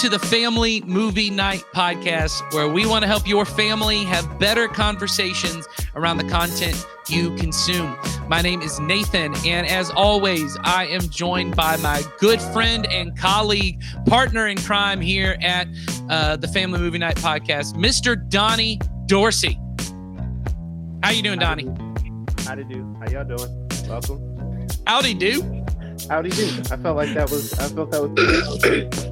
to the Family Movie Night podcast, where we want to help your family have better conversations around the content you consume. My name is Nathan, and as always, I am joined by my good friend and colleague, partner in crime here at the Family Movie Night podcast, Mr. Donnie Dorsey. How you doing, Donnie? Howdy do. How y'all doing? Welcome. Howdy do. Howdy do. I felt that was.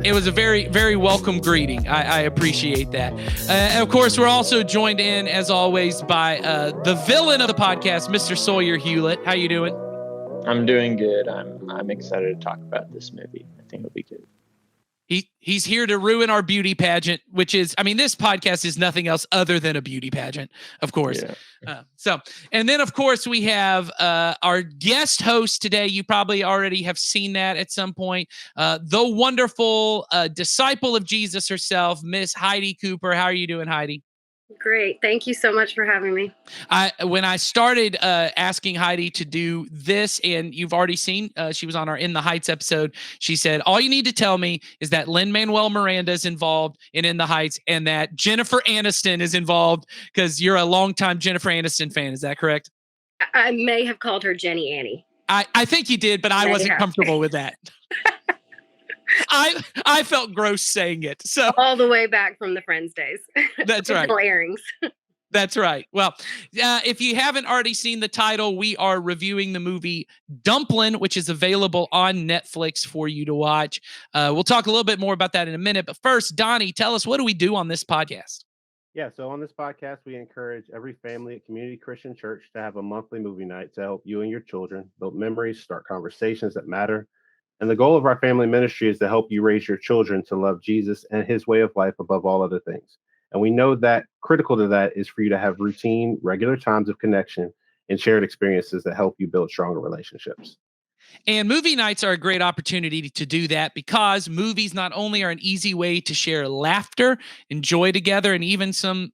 It was a very, very welcome greeting. I appreciate that. And of course, we're also joined in, as always, by the villain of the podcast, Mr. Sawyer Hewlett. How you doing? I'm doing good. I'm excited to talk about this movie. I think it'll be good. He's here to ruin our beauty pageant, which is, I mean, this podcast is nothing else other than a beauty pageant, of course. Yeah. And then, of course, we have our guest host today. You probably already have seen that at some point. The wonderful disciple of Jesus herself, Miss Heidi Cooper. How are you doing, Heidi? Great. Thank you so much for having me. When I started asking Heidi to do this, and you've already seen, she was on our In the Heights episode. She said, all you need to tell me is that Lin-Manuel Miranda is involved in the Heights and that Jennifer Aniston is involved, because you're a longtime Jennifer Aniston fan. Is that correct? I may have called her Jenny Annie. I think you did, but I wasn't comfortable with that. I felt gross saying it. So all the way back from the Friends days. That's right. Airings. That's right. Well, if you haven't already seen the title, we are reviewing the movie Dumplin, which is available on Netflix for you to watch. We'll talk a little bit more about that in a minute. But first, Donnie, tell us, what do we do on this podcast? Yeah, so on this podcast, we encourage every family at Community Christian Church to have a monthly movie night to help you and your children build memories, start conversations that matter. And the goal of our family ministry is to help you raise your children to love Jesus and his way of life above all other things. And we know that critical to that is for you to have routine, regular times of connection and shared experiences that help you build stronger relationships. And movie nights are a great opportunity to do that, because movies not only are an easy way to share laughter, enjoy together, and even some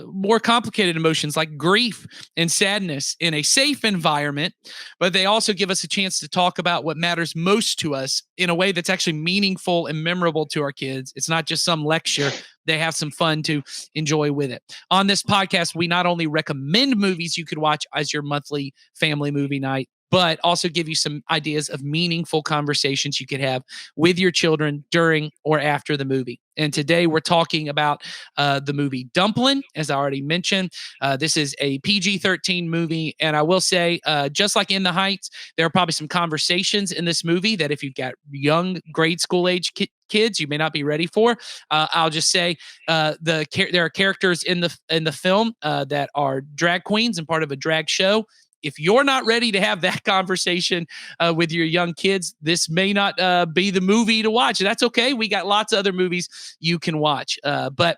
more complicated emotions like grief and sadness in a safe environment, but they also give us a chance to talk about what matters most to us in a way that's actually meaningful and memorable to our kids. It's not just some lecture. They have some fun to enjoy with it. On this podcast, we not only recommend movies you could watch as your monthly family movie night, but also give you some ideas of meaningful conversations you could have with your children during or after the movie. And today we're talking about the movie Dumplin, as I already mentioned. This is a PG-13 movie. And I will say, just like In the Heights, there are probably some conversations in this movie that if you've got young grade school age kids, you may not be ready for. I'll just say there are characters in the film that are drag queens and part of a drag show. If you're not ready to have that conversation with your young kids, this may not be the movie to watch. That's okay. We got lots of other movies you can watch. But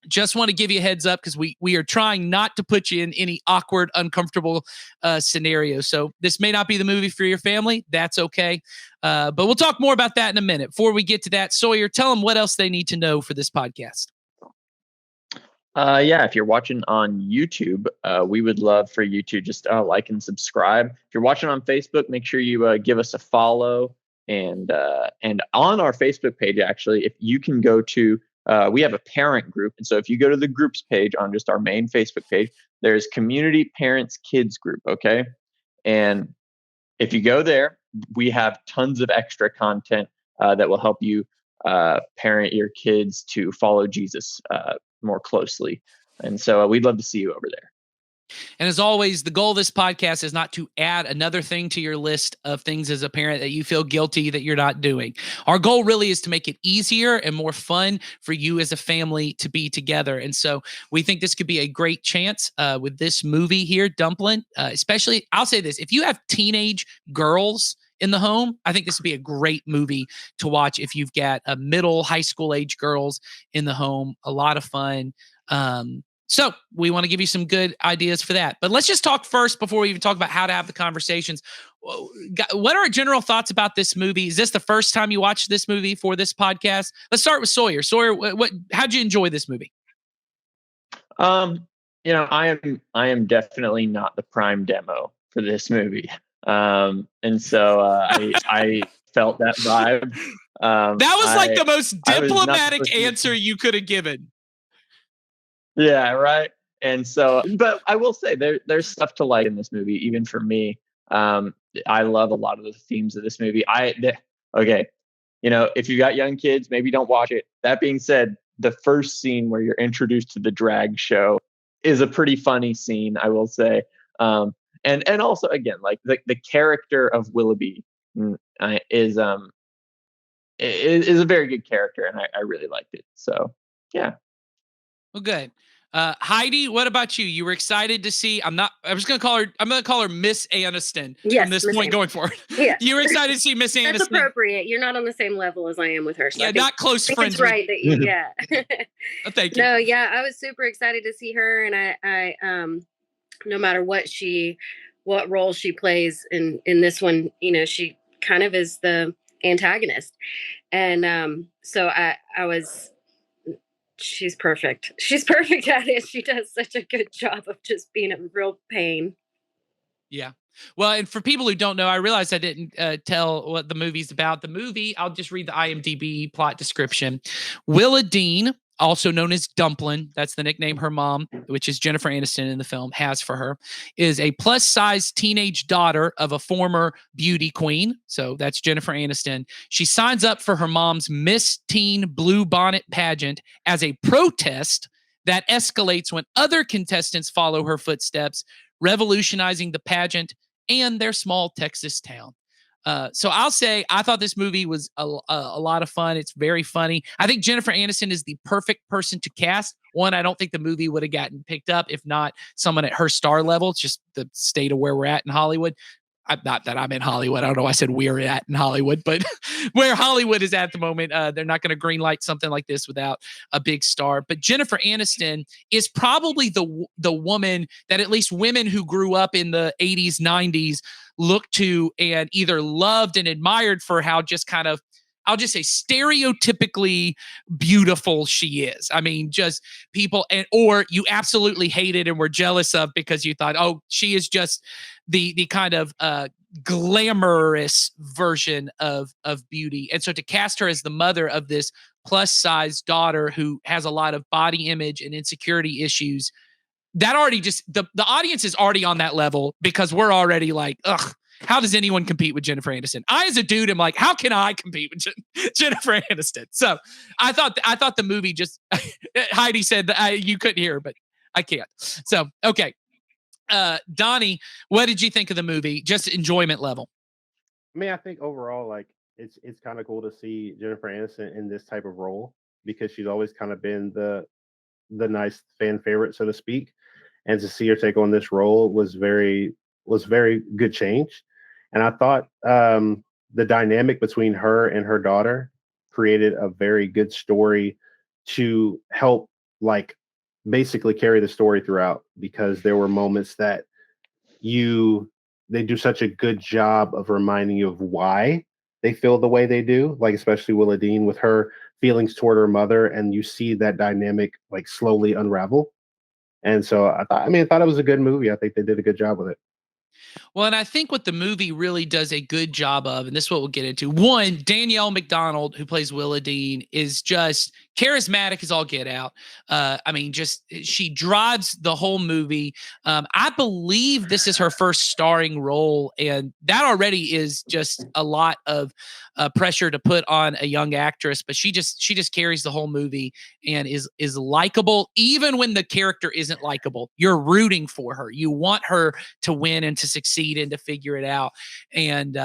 just want to give you a heads up, because we are trying not to put you in any awkward, uncomfortable scenarios. So this may not be the movie for your family. That's okay. But we'll talk more about that in a minute. Before we get to that, Sawyer, tell them what else they need to know for this podcast. If you're watching on YouTube, we would love for you to just like and subscribe. If you're watching on Facebook, make sure you give us a follow. And on our Facebook page, actually, if you can go to, we have a parent group. And so if you go to the groups page on just our main Facebook page, there's Community Parents Kids Group. Okay. And if you go there, we have tons of extra content that will help you parent your kids to follow Jesus more closely. And so we'd love to see you over there. And as always, the goal of this podcast is not to add another thing to your list of things as a parent that you feel guilty that you're not doing. Our goal really is to make it easier and more fun for you as a family to be together. And so we think this could be a great chance with this movie here, Dumplin. Especially, I'll say this, if you have teenage girls in the home, I think this would be a great movie to watch if you've got a middle high school age girls in the home. A lot of fun. So we want to give you some good ideas for that. But let's just talk first before we even talk about how to have the conversations. What are our general thoughts about this movie? Is this the first time you watched this movie for this podcast? Let's start with Sawyer. Sawyer, how'd you enjoy this movie? I am definitely not the prime demo for this movie. And so I felt that vibe. That was like the most I was not diplomatic supposed to- answer you could have given. Yeah, right. And so, but I will say there's stuff to like in this movie, even for me. I love a lot of the themes of this movie. Okay, if you got young kids, maybe don't watch it. That being said, the first scene where you're introduced to the drag show is a pretty funny scene, I will say. And also again, like the character of Willoughby is a very good character, and I really liked it. So yeah. Well, good. Heidi, what about you? You were excited to see. I'm gonna call her Miss Aniston Yes, from this Miss point Aniston. going forward. Yeah. You were excited to see Miss That's Aniston. appropriate. You're not on the same level as I am with her. So Yeah, I think, not close I think friends. it's right that you, yeah. Oh, thank you. No, yeah, I was super excited to see her, and I no matter what role she plays in this one, she kind of is the antagonist, and so I was. She's perfect. She's perfect at it. She does such a good job of just being a real pain. Yeah. Well, and for people who don't know, I realized I didn't tell what the movie's about. The movie, I'll just read the IMDb plot description. Willa Dean, also known as Dumplin, that's the nickname her mom, which is Jennifer Aniston in the film, has for her, is a plus-size teenage daughter of a former beauty queen. So that's Jennifer Aniston. She signs up for her mom's Miss Teen Blue Bonnet pageant as a protest that escalates when other contestants follow her footsteps, revolutionizing the pageant and their small Texas town. So I'll say I thought this movie was a lot of fun. It's very funny. I think Jennifer Aniston is the perfect person to cast. One, I don't think the movie would have gotten picked up if not someone at her star level. It's just the state of where we're at in Hollywood. Not that I'm in Hollywood. I don't know why I said we're at in Hollywood, but where Hollywood is at the moment, they're not going to greenlight something like this without a big star. But Jennifer Aniston is probably the woman that at least women who grew up in the 80s, 90s looked to and either loved and admired for how just kind of, I'll just say stereotypically beautiful she is. I mean, just people or you absolutely hated and were jealous of because you thought, oh, she is just the kind of glamorous version of beauty. And so to cast her as the mother of this plus size daughter who has a lot of body image and insecurity issues, that already just the audience is already on that level because we're already like, ugh. How does anyone compete with Jennifer Aniston? I, as a dude, am like, how can I compete with Jennifer Aniston? So I thought the movie just Heidi said that you couldn't hear her, but I can't. So okay, Donnie, what did you think of the movie? Just enjoyment level. I mean, I think overall, like it's kind of cool to see Jennifer Aniston in this type of role because she's always kind of been the nice fan favorite, so to speak, and to see her take on this role was very good change. And I thought the dynamic between her and her daughter created a very good story to help, like, basically carry the story throughout because there were moments that they do such a good job of reminding you of why they feel the way they do, like especially Willa Dean with her feelings toward her mother, and you see that dynamic like slowly unravel. And so I thought it was a good movie. I think they did a good job with it. Well, and I think what the movie really does a good job of, and this is what we'll get into. One, Danielle McDonald, who plays Willa Dean, is just charismatic as all get out. I mean, just she drives the whole movie. I believe this is her first starring role, and that already is just a lot of pressure to put on a young actress. But she just carries the whole movie and is likable, even when the character isn't likable. You're rooting for her. You want her to win and to succeed and to figure it out. And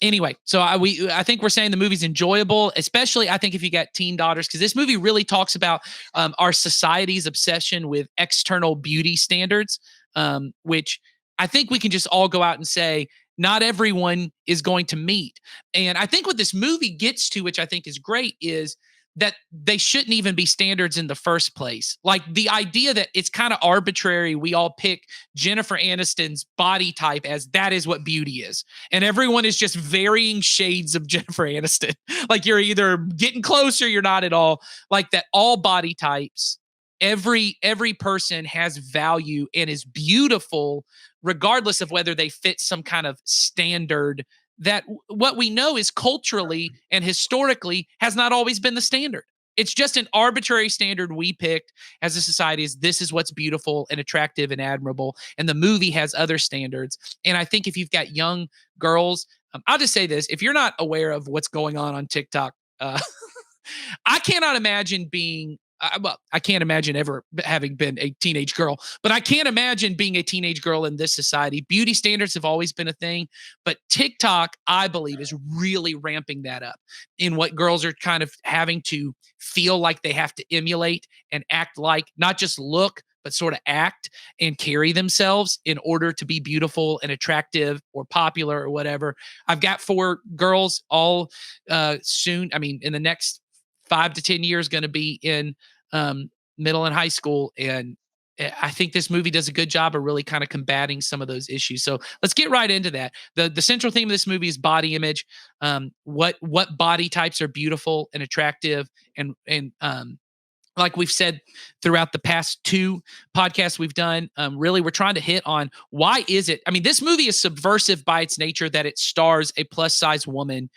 anyway, so I think we're saying the movie's enjoyable, especially I think if you got teen daughters, because this movie really talks about our society's obsession with external beauty standards, which I think we can just all go out and say not everyone is going to meet. And I think what this movie gets to, which I think is great, is that they shouldn't even be standards in the first place. Like the idea that it's kind of arbitrary. We all pick Jennifer Aniston's body type as that is what beauty is. And everyone is just varying shades of Jennifer Aniston. Like you're either getting close or you're not at all. Like that all body types, every person has value and is beautiful regardless of whether they fit some kind of standard that what we know is culturally and historically has not always been the standard. It's just an arbitrary standard we picked as a society is this is what's beautiful and attractive and admirable. And the movie has other standards. And I think if you've got young girls, I'll just say this, if you're not aware of what's going on TikTok, I cannot imagine being, well, I can't imagine ever having been a teenage girl, but I can't imagine being a teenage girl in this society. Beauty standards have always been a thing, but TikTok, I believe, is really ramping that up in what girls are kind of having to feel like they have to emulate and act like, not just look, but sort of act and carry themselves in order to be beautiful and attractive or popular or whatever. I've got 4 girls all soon. I mean, in the next 5 to 10 years, going to be in middle and high school. And I think this movie does a good job of really kind of combating some of those issues. So let's get right into that. The central theme of this movie is body image. What body types are beautiful and attractive, and like we've said throughout the past 2 podcasts we've done, really we're trying to hit on why is it? I mean, this movie is subversive by its nature that it stars a plus size woman.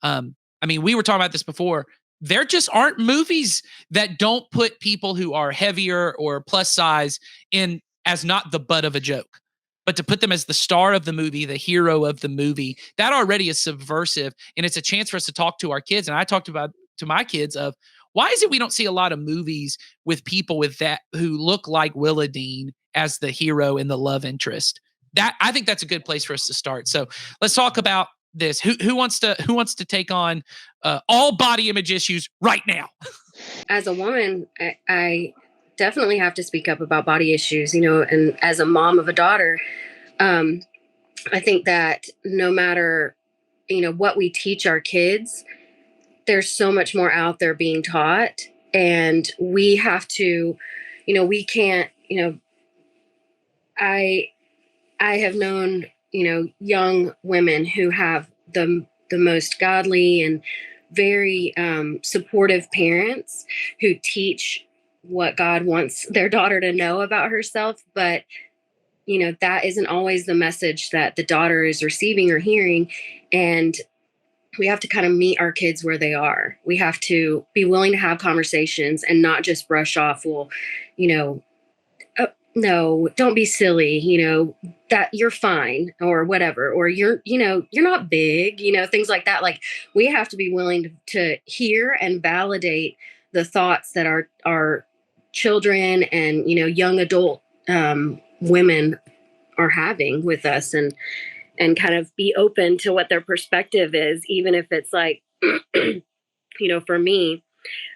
I mean, we were talking about this before. There just aren't movies that don't put people who are heavier or plus size in as not the butt of a joke, but to put them as the star of the movie, the hero of the movie. That already is subversive, and it's a chance for us to talk to our kids. And I talked about to my kids of why is it we don't see a lot of movies with people with that who look like Willa Dean as the hero and the love interest? That I think that's a good place for us to start. So let's talk about this. Who wants to take on all body image issues right now? As a woman, I definitely have to speak up about body issues, and as a mom of a daughter, I think that no matter, what we teach our kids, there's so much more out there being taught, and we have to, we can't, I have known, young women who have the most godly and very supportive parents who teach what God wants their daughter to know about herself. But, that isn't always the message that the daughter is receiving or hearing. And we have to kind of meet our kids where they are. We have to be willing to have conversations and not just brush off, well, no, don't be silly, that you're fine or whatever, or you're not big, things like that. Like, we have to be willing to hear and validate the thoughts that our children and, young adult women are having with us, and kind of be open to what their perspective is, even if it's like, for me,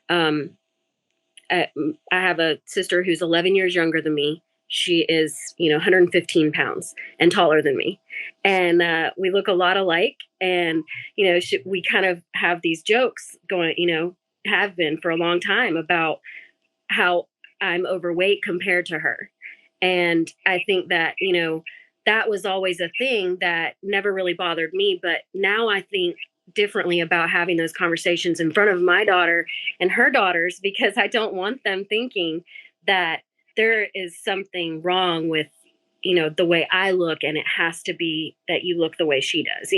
I have a sister who's 11 years younger than me. She is, 115 pounds and taller than me. And we look a lot alike. And, we kind of have these jokes going, have been for a long time about how I'm overweight compared to her. And I think that, that was always a thing that never really bothered me. But now I think differently about having those conversations in front of my daughter and her daughters, because I don't want them thinking that there is something wrong with, the way I look, and it has to be that you look the way she does,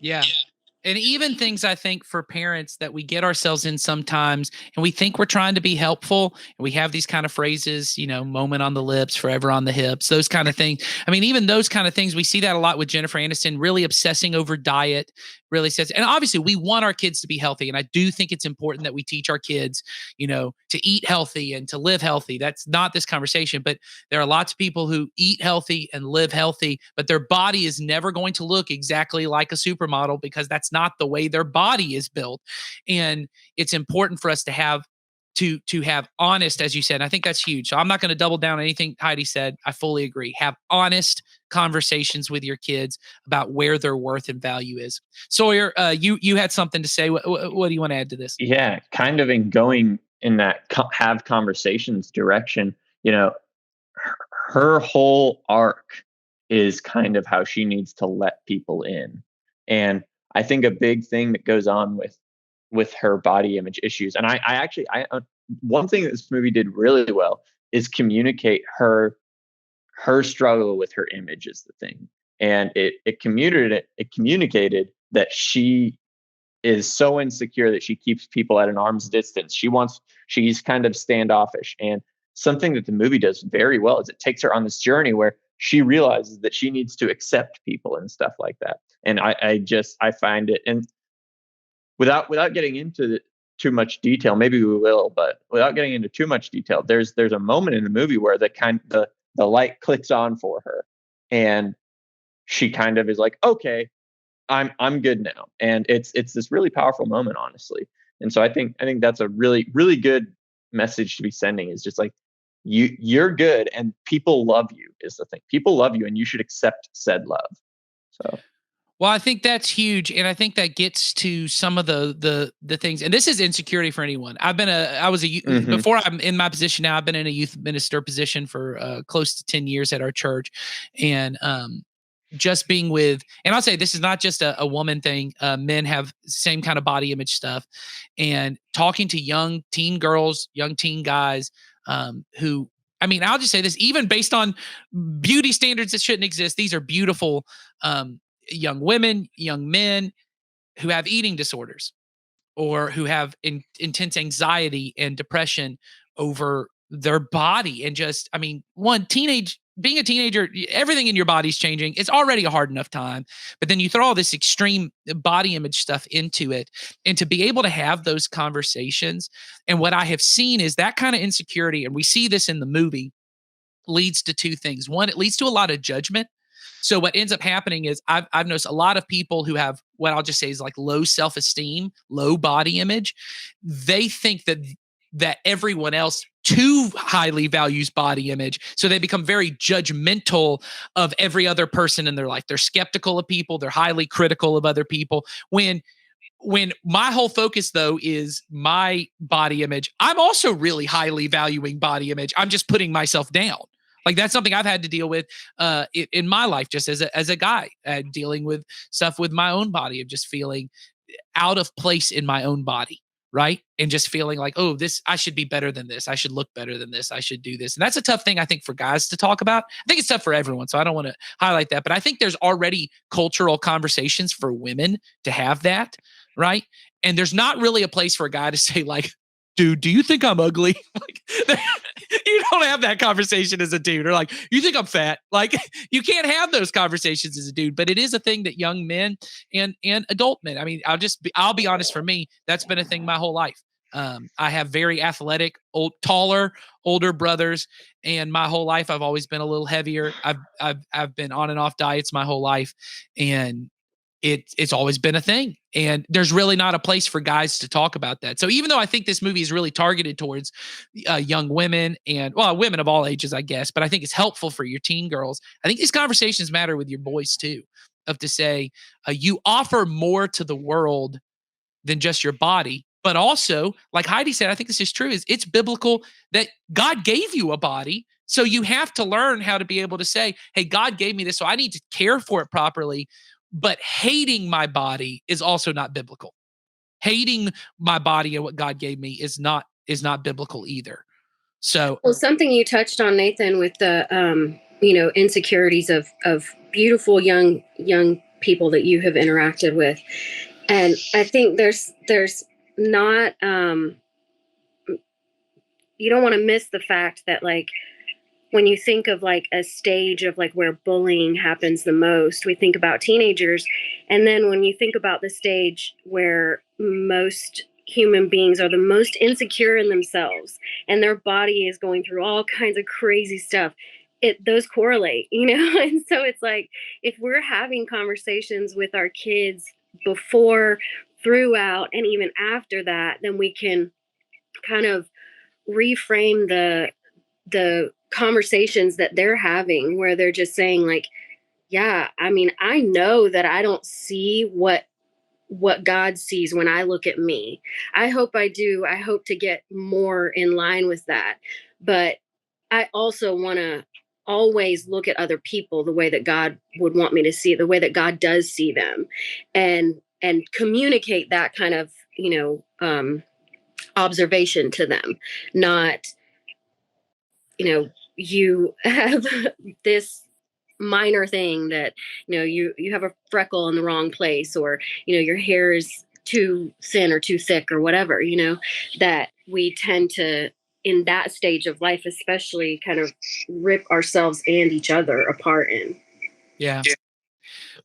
Yeah. And even things I think for parents that we get ourselves in sometimes, and we think we're trying to be helpful, and we have these kind of phrases, moment on the lips, forever on the hips, those kind of things. I mean, even those kind of things, we see that a lot with Jennifer Aniston, really obsessing over diet, really says, and obviously we want our kids to be healthy. And I do think it's important that we teach our kids, to eat healthy and to live healthy. That's not this conversation, but there are lots of people who eat healthy and live healthy, but their body is never going to look exactly like a supermodel because that's not the way their body is built. And it's important for us to have honest, as you said. I think that's huge. So I'm not going to double down on anything Heidi said. I fully agree. Have honest conversations with your kids about where their worth and value is. Sawyer, you had something to say. What do you want to add to this? Yeah, kind of in going in that have conversations direction. Her whole arc is kind of how she needs to let people in. And I think a big thing that goes on with her body image issues, and I actually one thing that this movie did really well is communicate her struggle with her image is the thing. and it communicated that she is so insecure that she keeps people at an arm's distance. She's kind of standoffish. And something that the movie does very well is it takes her on this journey where she realizes that she needs to accept people and stuff like that. And I find it, and without getting into too much detail, maybe we will, but without getting into too much detail, there's a moment in the movie where the light clicks on for her, and she kind of is like, okay, I'm good now. And it's this really powerful moment, honestly. And so I think that's a really, really good message to be sending, is just like, you're good and people love you is the thing. People love you and you should accept said love. So Well, I think that's huge, and I think that gets to some of the things. And this is insecurity for anyone. Before I'm in my position now. I've been in a youth minister position for close to 10 years at our church, and just being with, and I'll say this is not just a woman thing. Men have same kind of body image stuff, and talking to young teen girls, young teen guys, who, I mean, I'll just say this, even based on beauty standards that shouldn't exist, these are beautiful young women, young men who have eating disorders or who have intense anxiety and depression over their body. And just, I mean, being a teenager, everything in your body's changing. It's already a hard enough time, but then you throw all this extreme body image stuff into it. And to be able to have those conversations. And what I have seen is that kind of insecurity, and we see this in the movie, leads to two things. One, it leads to a lot of judgment. So what ends up happening is I've noticed a lot of people who have what I'll just say is like low self-esteem, low body image. They think that everyone else too highly values body image. So they become very judgmental of every other person in their life. They're skeptical of people. They're highly critical of other people. When my whole focus though is my body image, I'm also really highly valuing body image. I'm just putting myself down. Like that's something I've had to deal with in my life, just as a guy, dealing with stuff with my own body, of just feeling out of place in my own body, right? And just feeling like, oh, I should be better than this. I should look better than this. I should do this. And that's a tough thing, I think, for guys to talk about. I think it's tough for everyone, so I don't want to highlight that. But I think there's already cultural conversations for women to have that, right? And there's not really a place for a guy to say like, dude, do you think I'm ugly? Like, you don't have that conversation as a dude. Or like, you think I'm fat? Like, you can't have those conversations as a dude. But it is a thing that young men and adult men. I mean, I'll be honest. For me, that's been a thing my whole life. I have very athletic, taller, older brothers, and my whole life I've always been a little heavier. I've been on and off diets my whole life, and it's always been a thing. And there's really not a place for guys to talk about that. So even though I think this movie is really targeted towards young women and, well, women of all ages, I guess, but I think it's helpful for your teen girls. I think these conversations matter with your boys too, of to say, you offer more to the world than just your body. But also, like Heidi said, I think this is true, is it's biblical that God gave you a body. So you have to learn how to be able to say, hey, God gave me this, so I need to care for it properly. But hating my body is also not biblical. Hating my body and what God gave me is not biblical either. So, well, something you touched on, Nathan, with the insecurities of beautiful young people that you have interacted with, and I think there's not you don't want to miss the fact that, like, when you think of like a stage of like where bullying happens the most, we think about teenagers. And then when you think about the stage where most human beings are the most insecure in themselves and their body is going through all kinds of crazy stuff, those correlate, And so it's like, if we're having conversations with our kids before, throughout, and even after that, then we can kind of reframe the conversations that they're having, where they're just saying like, yeah, I mean, I know that I don't see what God sees when I look at me. I hope I do. I hope to get more in line with that. But I also want to always look at other people the way that God would want me to see it, the way that God does see them, and communicate that kind of, observation to them. Not, you have this minor thing that, you have a freckle in the wrong place, or, your hair is too thin or too thick or whatever, that we tend to, in that stage of life, especially, kind of rip ourselves and each other apart in. Yeah.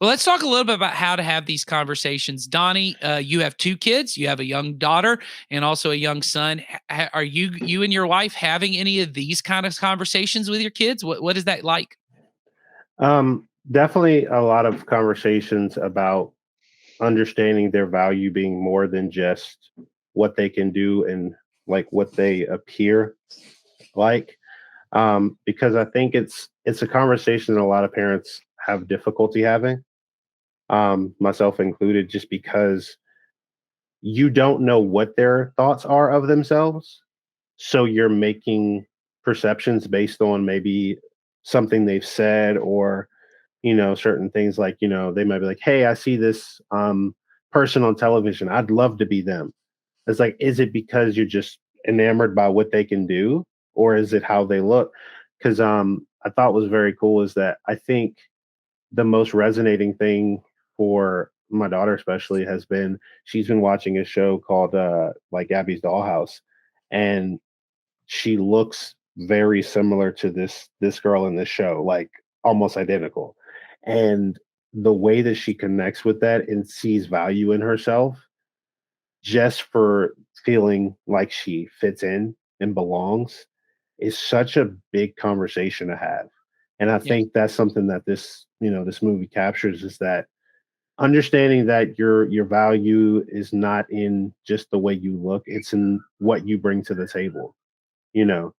Well, let's talk a little bit about how to have these conversations. Donnie, you have 2 kids. You have a young daughter and also a young son. Are you and your wife having any of these kind of conversations with your kids? What is that like? Definitely a lot of conversations about understanding their value being more than just what they can do and like what they appear like. Because I think it's a conversation that a lot of parents have difficulty having, myself included, just because you don't know what their thoughts are of themselves. So you're making perceptions based on maybe something they've said, or, certain things like, they might be like, hey, I see this person on television. I'd love to be them. It's like, is it because you're just enamored by what they can do, or is it how they look? Because I thought was very cool is that I think the most resonating thing for my daughter especially has been she's been watching a show called like Gabby's Dollhouse, and she looks very similar to this girl in this show, like almost identical. And the way that she connects with that and sees value in herself just for feeling like she fits in and belongs is such a big conversation to have. And I Yeah. think that's something that this movie captures, is that understanding that your value is not in just the way you look, it's in what you bring to the table, you know.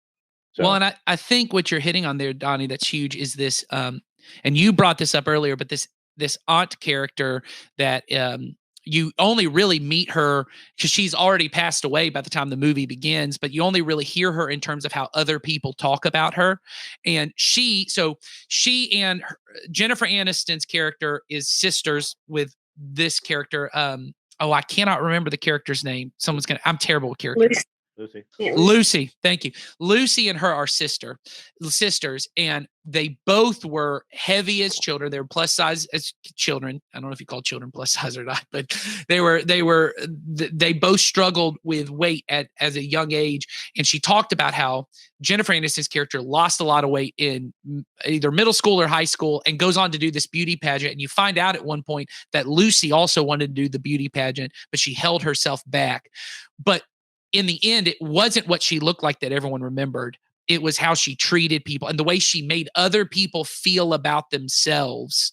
Well, So and I think what you're hitting on there, Donnie, that's huge is this, and you brought this up earlier, but this aunt character that you only really meet her because she's already passed away by the time the movie begins, but you only really hear her in terms of how other people talk about her. And she and Jennifer Aniston's character is sisters with this character. Oh, I cannot remember the character's name. I'm terrible with characters. Lucy. Yeah. Lucy, thank you. Lucy and her are sisters, and they both were heavy as children. They were plus size as children. I don't know if you call children plus size or not, but they both struggled with weight as a young age. And she talked about how Jennifer Aniston's character lost a lot of weight in either middle school or high school, and goes on to do this beauty pageant. And you find out at one point that Lucy also wanted to do the beauty pageant, but she held herself back. But in the end, it wasn't what she looked like that everyone remembered. It was how she treated people and the way she made other people feel about themselves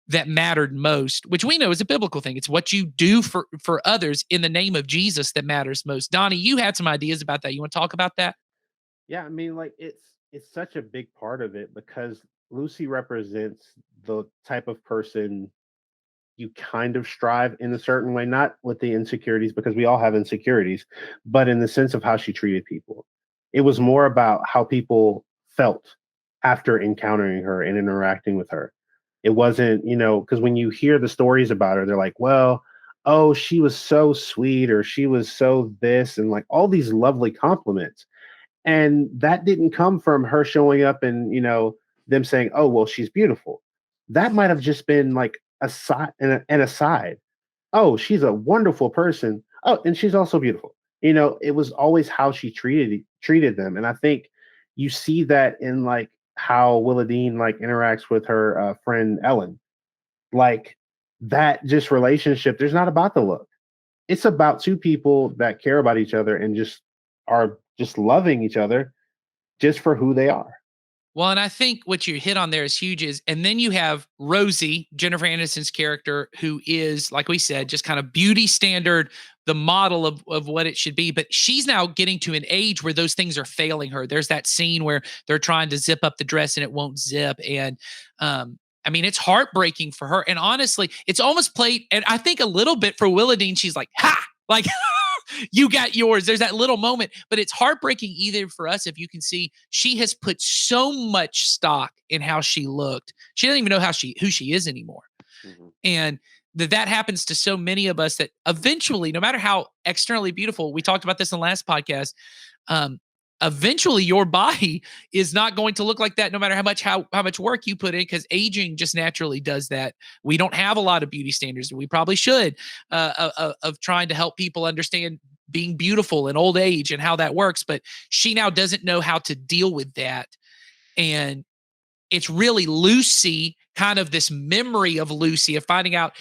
that mattered most, which we know is a biblical thing. It's what you do for others in the name of Jesus that matters most. Donnie, you had some ideas about that. You want to talk about that? Yeah, I mean, like it's such a big part of it because Lucy represents the type of person you kind of strive in a certain way, not with the insecurities, because we all have insecurities, but in the sense of how she treated people. It was more about how people felt after encountering her and interacting with her. It wasn't, because when you hear the stories about her, they're like, well, oh, she was so sweet, or she was so this, and like all these lovely compliments. And that didn't come from her showing up and, them saying, oh, well, she's beautiful. That might have just been like a side and an aside. Oh, she's a wonderful person. Oh, and she's also beautiful. It was always how she treated them. And I think you see that in like how Willa Dean like interacts with her friend Ellen. Like that just relationship, there's not about the look. It's about two people that care about each other and just are just loving each other just for who they are. Well, and I think what you hit on there is huge and then you have Rosie, Jennifer Aniston's character, who is, like we said, just kind of beauty standard, the model of what it should be. But she's now getting to an age where those things are failing her. There's that scene where they're trying to zip up the dress and it won't zip. And, I mean, it's heartbreaking for her. And honestly, it's almost played, and I think a little bit for Willa Dean, she's like, ha! Like, you got yours. There's that little moment, but it's heartbreaking either for us. If you can see, she has put so much stock in how she looked. She doesn't even know who she is anymore. Mm-hmm. And that happens to so many of us that eventually, no matter how externally beautiful, we talked about this in the last podcast, eventually your body is not going to look like that no matter how much work you put in, because aging just naturally does that. We don't have a lot of beauty standards. We probably should of trying to help people understand being beautiful in old age and how that works. But she now doesn't know how to deal with that. And it's really Lucy, kind of this memory of Lucy, of finding out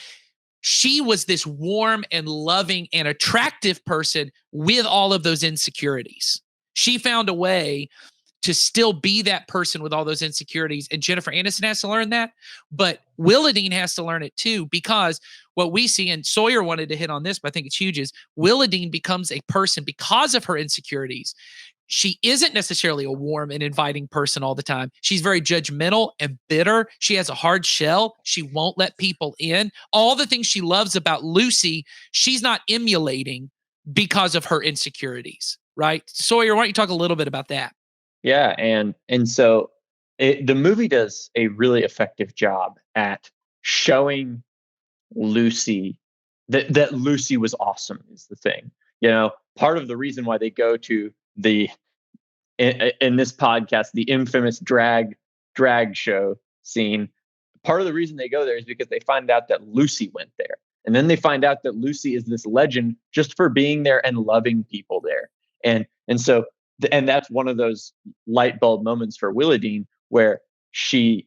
she was this warm and loving and attractive person with all of those insecurities. She found a way to still be that person with all those insecurities. And Jennifer Aniston has to learn that, but Willadine has to learn it too, because what we see, and Sawyer wanted to hit on this, but I think it's huge, is Willadine becomes a person because of her insecurities. She isn't necessarily a warm and inviting person all the time. She's very judgmental and bitter. She has a hard shell. She won't let people in. All the things she loves about Lucy, she's not emulating because of her insecurities, right? Sawyer, why don't you talk a little bit about that? Yeah, and so the movie does a really effective job at showing Lucy that Lucy was awesome is the thing. Part of the reason why they go to in this podcast, the infamous drag show scene, part of the reason they go there is because they find out that Lucy went there. And then they find out that Lucy is this legend just for being there and loving people there. And so that's one of those light bulb moments for Willadine where she's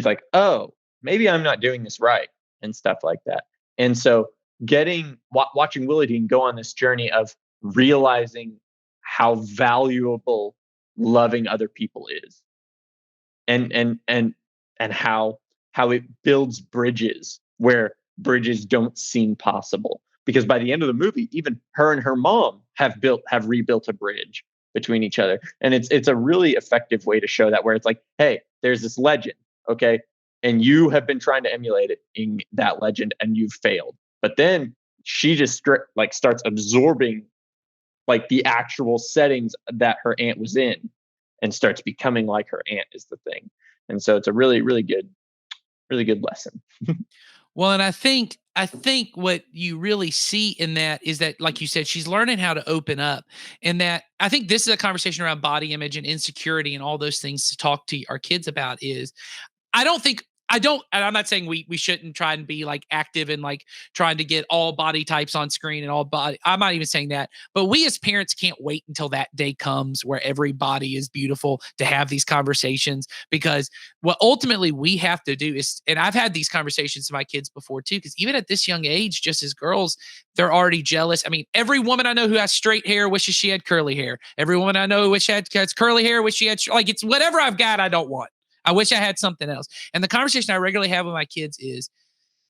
like, oh, maybe I'm not doing this right and stuff like that. And so watching Willadine go on this journey of realizing how valuable loving other people is, and how it builds bridges where bridges don't seem possible, because by the end of the movie, even her and her mom have rebuilt a bridge between each other. And it's a really effective way to show that, where it's like, hey, there's this legend, okay, and you have been trying to emulate it in that legend and you've failed. But then she just starts absorbing like the actual settings that her aunt was in and starts becoming like her aunt is the thing. And so it's a really, really good lesson. Well, and I think what you really see in that is that, like you said, she's learning how to open up. And that I think this is a conversation around body image and insecurity and all those things to talk to our kids about. Is and I'm not saying we shouldn't try and be like active and like trying to get all body types on screen and all body. I'm not even saying that, but we as parents can't wait until that day comes where every body is beautiful to have these conversations, because what ultimately we have to do is, and I've had these conversations with my kids before too, because even at this young age, just as girls, they're already jealous. I mean, every woman I know who has straight hair wishes she had curly hair. Every woman I know who has curly hair wishes she had, like, it's whatever I've got, I don't want. I wish I had something else. And the conversation I regularly have with my kids is,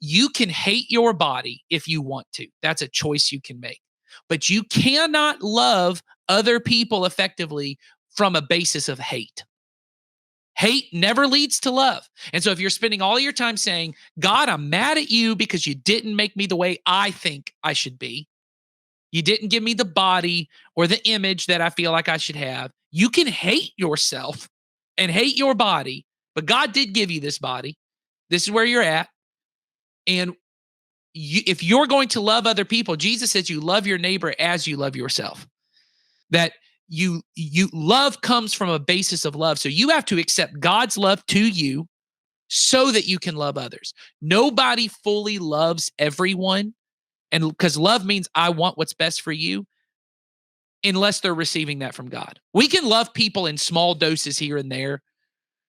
you can hate your body if you want to. That's a choice you can make. But you cannot love other people effectively from a basis of hate. Hate never leads to love. And so if you're spending all your time saying, God, I'm mad at you because you didn't make me the way I think I should be, you didn't give me the body or the image that I feel like I should have, you can hate yourself and hate your body, but God did give you this body. This is where you're at. And if you're going to love other people, Jesus says you love your neighbor as you love yourself. That you love comes from a basis of love. So you have to accept God's love to you so that you can love others. Nobody fully loves everyone. And because love means I want what's best for you, unless they're receiving that from God. We can love people in small doses here and there,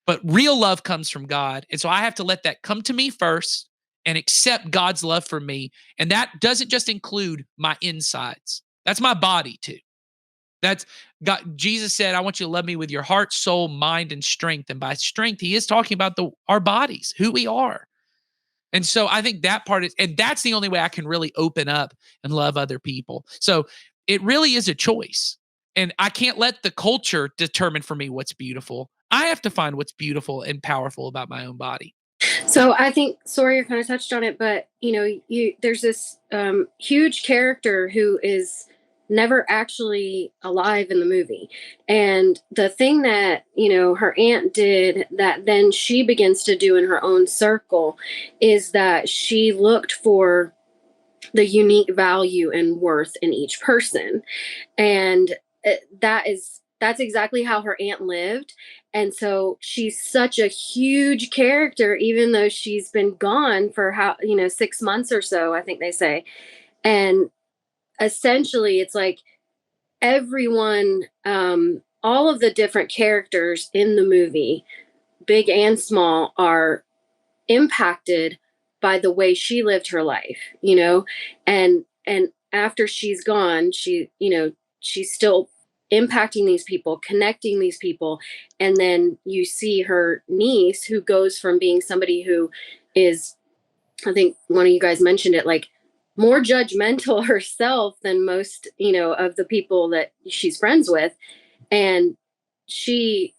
but real love comes from God. And so I have to let that come to me first and accept God's love for me. And that doesn't just include my insides. That's my body too. That's God. Jesus said, I want you to love me with your heart, soul, mind, and strength. And by strength, he is talking about our bodies, who we are. And so I think that part is, and that's the only way I can really open up and love other people. So it really is a choice. And I can't let the culture determine for me what's beautiful. I have to find what's beautiful and powerful about my own body. So I think Sawyer kind of touched on it, but there's this huge character who is never actually alive in the movie. And the thing that, her aunt did that then she begins to do in her own circle is that she looked for the unique value and worth in each person. And that is that's exactly how her aunt lived. And so she's such a huge character, even though she's been gone for 6 months or so, I think they say. And essentially it's like everyone, all of the different characters in the movie, big and small, are impacted by the way she lived her life, and after she's gone, she's still impacting these people, connecting these people. And then you see her niece, who goes from being somebody who is, I think one of you guys mentioned it, like more judgmental herself than most, of the people that she's friends with. And she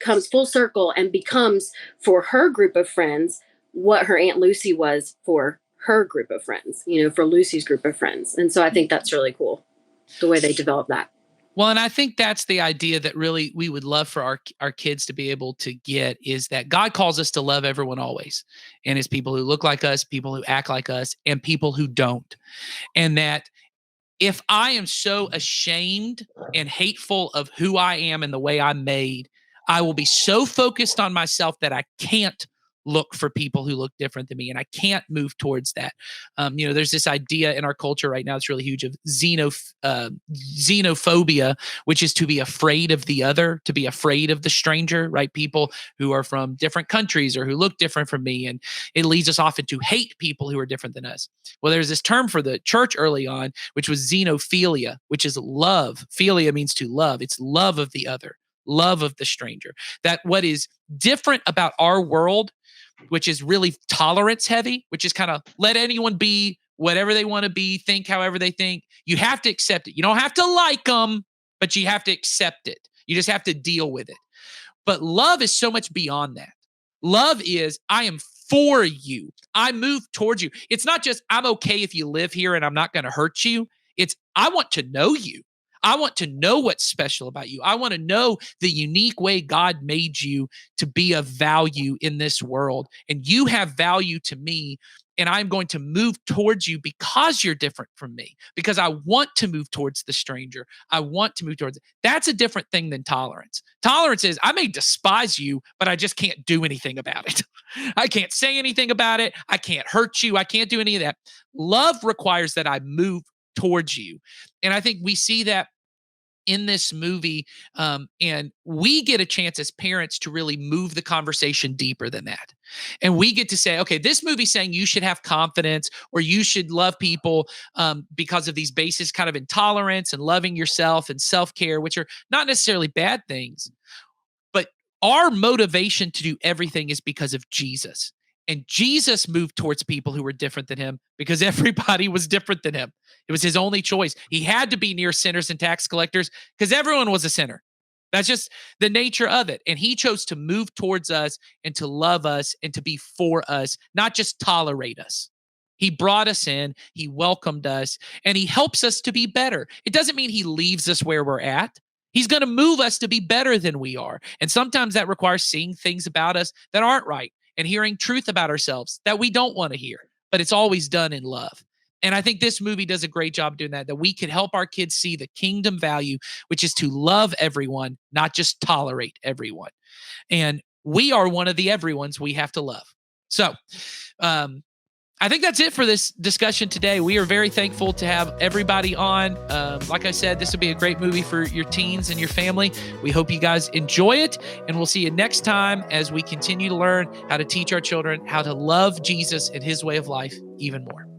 comes full circle and becomes, for her group of friends, what her Aunt Lucy was for her group of friends, for Lucy's group of friends. And so I think that's really cool, the way they develop that. Well, and I think that's the idea that really we would love for our kids to be able to get, is that God calls us to love everyone always. And it's people who look like us, people who act like us, and people who don't. And that if I am so ashamed and hateful of who I am and the way I'm made, I will be so focused on myself that I can't look for people who look different than me, and I can't move towards that. There's this idea in our culture right now, it's really huge, of xenophobia, which is to be afraid of the other, to be afraid of the stranger, right? People who are from different countries or who look different from me, and it leads us often to hate people who are different than us. Well, there's this term for the church early on, which was xenophilia, which is love. Philia means to love. It's love of the other, love of the stranger. That what is different about our world, which is really tolerance heavy, which is kind of let anyone be whatever they want to be, think however they think. You have to accept it. You don't have to like them, but you have to accept it. You just have to deal with it. But love is so much beyond that. Love is, I am for you. I move towards you. It's not just, I'm okay if you live here and I'm not going to hurt you. It's, I want to know you. I want to know what's special about you. I want to know the unique way God made you to be of value in this world. And you have value to me. And I'm going to move towards you because you're different from me, because I want to move towards the stranger. I want to move towards it. That's a different thing than tolerance. Tolerance is, I may despise you, but I just can't do anything about it. I can't say anything about it. I can't hurt you. I can't do any of that. Love requires that I move towards you. And I think we see that in this movie, and we get a chance as parents to really move the conversation deeper than that. And we get to say, okay, this movie's saying you should have confidence or you should love people because of these bases, kind of intolerance and loving yourself and self-care, which are not necessarily bad things. But our motivation to do everything is because of Jesus. And Jesus moved towards people who were different than him because everybody was different than him. It was his only choice. He had to be near sinners and tax collectors because everyone was a sinner. That's just the nature of it. And he chose to move towards us and to love us and to be for us, not just tolerate us. He brought us in, he welcomed us, and he helps us to be better. It doesn't mean he leaves us where we're at. He's going to move us to be better than we are. And sometimes that requires seeing things about us that aren't right and hearing truth about ourselves that we don't want to hear, but it's always done in love. And I think this movie does a great job doing that we can help our kids see the kingdom value, which is to love everyone, not just tolerate everyone. And we are one of the everyones we have to love. So, I think that's it for this discussion today. We are very thankful to have everybody on. Like I said, this will be a great movie for your teens and your family. We hope you guys enjoy it, and we'll see you next time as we continue to learn how to teach our children how to love Jesus and his way of life even more.